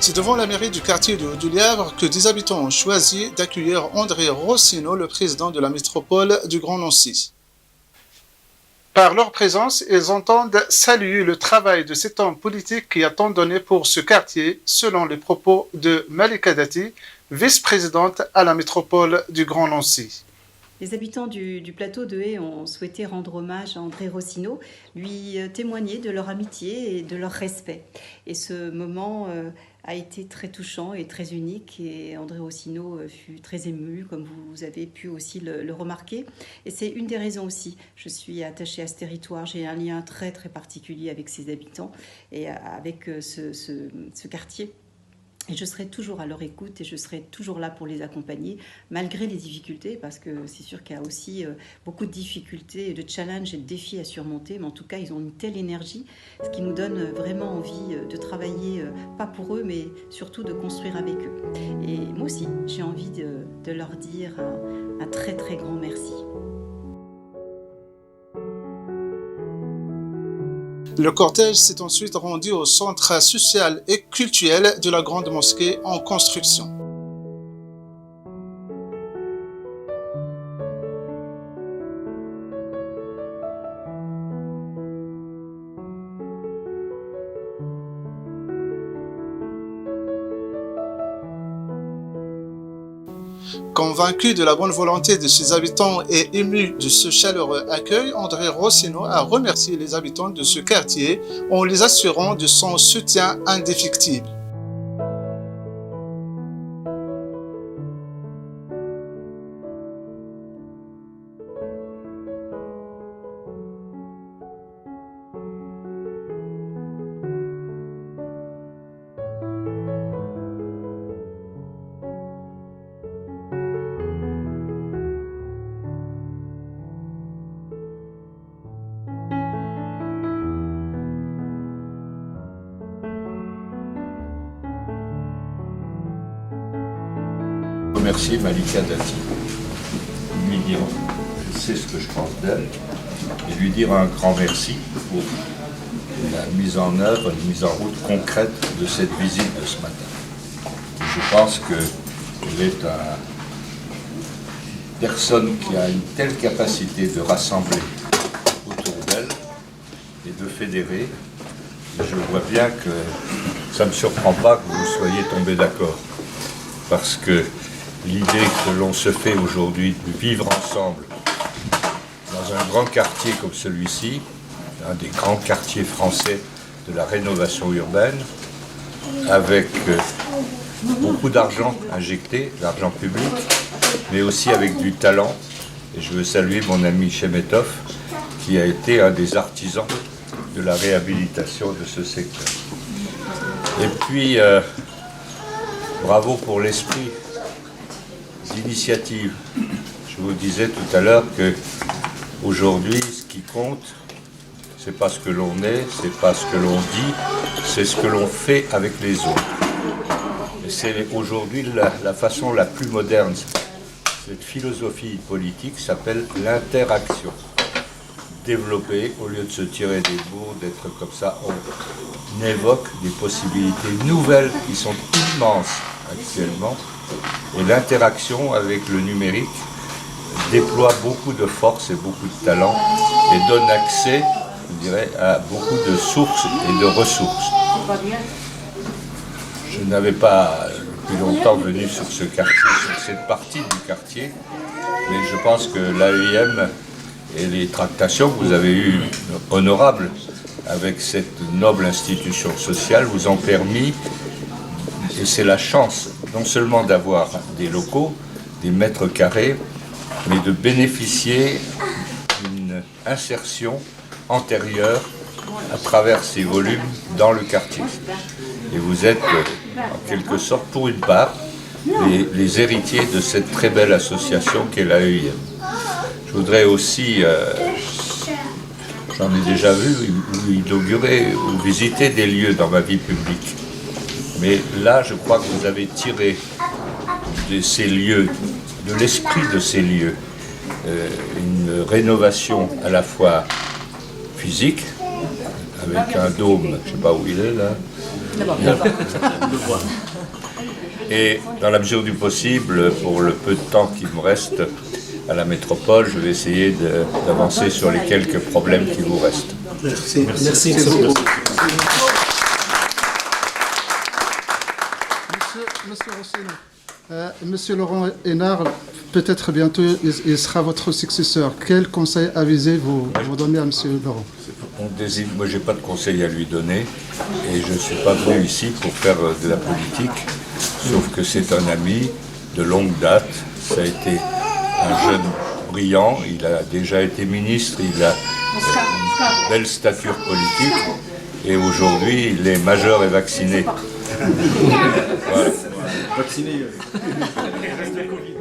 C'est devant la mairie du quartier de Haut-du-Lièvre que des habitants ont choisi d'accueillir André Rossino, le président de la métropole du Grand Nancy. Par leur présence, ils entendent saluer le travail de cet homme politique qui a tant donné pour ce quartier, selon les propos de Malika Dati, vice-présidente à la métropole du Grand Nancy. Les habitants du plateau de Haye ont souhaité rendre hommage à André Rossino, lui témoigner de leur amitié et de leur respect. Et ce moment a été très touchant et très unique, et André Rossino fut très ému, comme vous avez pu aussi le remarquer. Et c'est une des raisons aussi. Je suis attachée à ce territoire, j'ai un lien très très particulier avec ses habitants et avec ce quartier. Et je serai toujours à leur écoute et je serai toujours là pour les accompagner, malgré les difficultés, parce que c'est sûr qu'il y a aussi beaucoup de difficultés, de challenges et de défis à surmonter. Mais en tout cas, ils ont une telle énergie, ce qui nous donne vraiment envie de travailler, pas pour eux, mais surtout de construire avec eux. Et moi aussi, j'ai envie de leur dire un très très grand merci. Le cortège s'est ensuite rendu au centre social et culturel de la Grande Mosquée en construction. Convaincu de la bonne volonté de ses habitants et ému de ce chaleureux accueil, André Rossino a remercié les habitants de ce quartier en les assurant de son soutien indéfectible. Remercier Malika Dati, lui dire, je sais ce que je pense d'elle, et lui dire un grand merci pour la mise en œuvre, une mise en route concrète de cette visite de ce matin. Je pense qu'elle est une personne qui a une telle capacité de rassembler autour d'elle et de fédérer. Et je vois bien que ça ne me surprend pas que vous soyez tombés d'accord, parce que l'idée que l'on se fait aujourd'hui de vivre ensemble dans un grand quartier comme celui-ci, un des grands quartiers français de la rénovation urbaine, avec beaucoup d'argent injecté, d'argent public, mais aussi avec du talent. Et je veux saluer mon ami Chemetov, qui a été un des artisans de la réhabilitation de ce secteur. Et puis, bravo pour l'esprit d'initiative. Je vous disais tout à l'heure que aujourd'hui, ce qui compte, c'est pas ce que l'on est, c'est pas ce que l'on dit, c'est ce que l'on fait avec les autres. Et c'est aujourd'hui la façon la plus moderne. Cette philosophie politique s'appelle l'interaction. Développer, au lieu de se tirer des bourres, d'être comme ça, on évoque des possibilités nouvelles qui sont immenses actuellement. Et l'interaction avec le numérique déploie beaucoup de force et beaucoup de talent et donne accès, je dirais, à beaucoup de sources et de ressources. Je n'avais pas depuis longtemps venu sur ce quartier, sur cette partie du quartier, mais je pense que l'AEM et les tractations que vous avez eues honorables avec cette noble institution sociale vous ont permis, et c'est la chance, non seulement d'avoir des locaux, des mètres carrés, mais de bénéficier d'une insertion antérieure à travers ces volumes dans le quartier. Et vous êtes, en quelque sorte, pour une part, les héritiers de cette très belle association qu'est l'AEM. Je voudrais aussi, j'en ai déjà vu, inaugurer ou visiter des lieux dans ma vie publique. Mais là, je crois que vous avez tiré de ces lieux, de l'esprit de ces lieux, une rénovation à la fois physique, avec un dôme, je ne sais pas où il est là, Et dans la mesure du possible, pour le peu de temps qu'il me reste à la métropole, je vais essayer d'avancer sur les quelques problèmes qui vous restent. Merci beaucoup. Monsieur Rossino, Monsieur Laurent Hénard, peut-être bientôt, il sera votre successeur. Quel conseil avisez-vous donner à Monsieur Laurent? Moi, je n'ai pas de conseil à lui donner et je ne suis pas venu ici pour faire de la politique, sauf que c'est un ami de longue date. Ça a été un jeune brillant, il a déjà été ministre, il a une belle stature politique et aujourd'hui, il est majeur et vacciné. Voilà. Vacciné. Il reste le Covid.